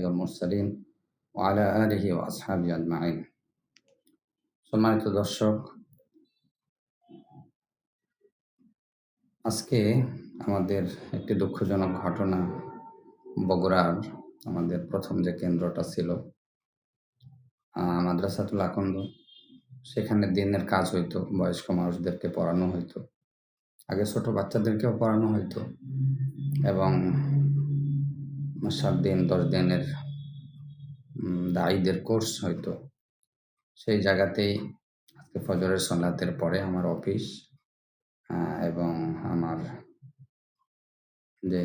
والمرسلين وعلى آله وأصحابه أجمعين। সম্মানিত দর্শক, আজকে আমাদের একটি দুঃখজনক ঘটনা। বগুড়ার আমাদের প্রথম যে কেন্দ্রটা ছিল মাদ্রাসাতুল আকন্দ, সেখানে দিনের কাজ হইতো, বয়স্ক মানুষদেরকে পড়ানো হইতো, আগে ছোট বাচ্চাদেরকেও পড়ানো হইতো এবং 7 দিন 10 দিনের দায়ীদের কোর্স হইতো। সেই জায়গাতেই আজকে ফজরের সালাতের পরে আমার অফিস এবং আমার যে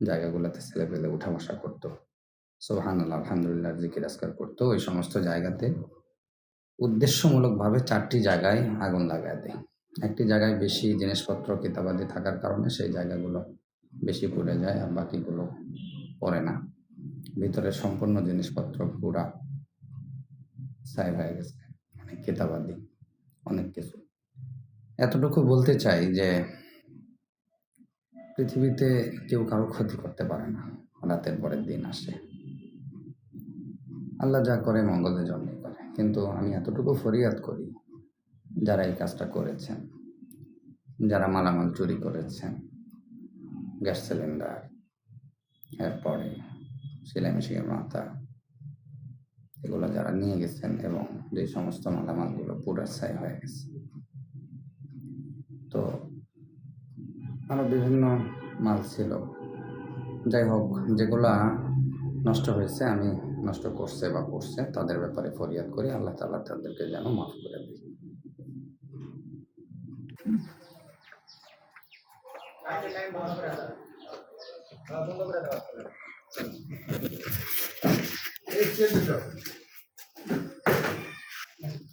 জায়গাগুলোতে ছেলেপেলে উঠা বসা করতো, সুবহানাল্লাহ আলহামদুলিল্লাহ জিকির আজকার করতো, ওই সমস্ত জায়গাতে উদ্দেশ্যমূলকভাবে 4টি জায়গায় আগুন লাগায় দেয়। একটি জায়গায় বেশি জিনিসপত্র কিতাবাদি থাকার কারণে সেই জায়গাগুলো বেশি পুড়ে যায়, আর বাকিগুলো পড়ে না। ভিতরে সম্পূর্ণ জিনিসপত্র পুরা ছাই হয়ে গেছে, অনেক কিতাবাদি, অনেক কিছু। এতটুকু বলতে চাই যে পৃথিবীতে কেউ কারো ক্ষতি করতে পারে না, রাতের পরের দিন আসে, আল্লাহ যা করে মঙ্গলের জন্যই করে। কিন্তু আমি এতটুকু ফরিয়াদ করি, যারা এই কাজটা করেছেন, যারা মালামাল চুরি করেছেন, গ্যাস সিলিন্ডার, এরপরে সেলাই মেশিনের মাথা, এগুলো যারা নিয়ে গেছেন এবং যে সমস্ত মালামালগুলো পুরো ছাই হয়ে গেছে, তো আরও বিভিন্ন মাল ছিল, যাই হোক, যেগুলা নষ্ট হয়েছে, আমি নষ্ট করছে বা করছে তাদের ব্যাপারে ফরিয়াদ করি, আল্লাহ তাআলা তাদেরকে যেন মাফ করে দিই।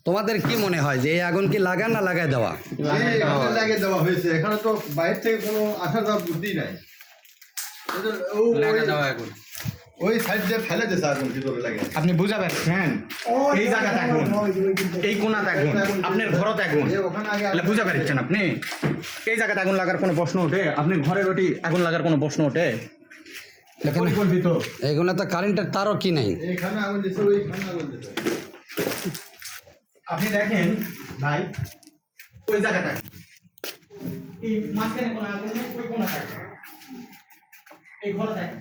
তোমাদের কি মনে হয় যে এই আগুন কি লাগা না লাগায় দেওয়া? লাগিয়ে দেওয়া হয়েছে। এখানে তো বাইরে থেকে কোনো আসা যাওয়ার বুদ্ধি নাই। ওই সাইড দিয়ে ফেলে দিয়েছে আগুন ভিতরে লাগে। আপনি বুঝা পারছেন? এই জায়গাতে আগুন, এই কোণাতে আগুন, আপনার ঘরতে আগুন, বুঝা পারছেন? আপনি এই জায়গাতে আগুন লাগার কোনো প্রশ্ন ওঠে? আপনি ঘরের ওটি আগুন লাগার কোনো প্রশ্ন ওঠে? এখানে তো কারেন্টের তারও কি নাই। এখানে আগুন দিছে, ওইখানে আগুন দিছে। আপনি দেখেন ভাই, ওই জায়গাটা এই মাঝখানে কোনো আগুন নেই, ওই কোণাতে আগুন, এই ঘরে দেখেন।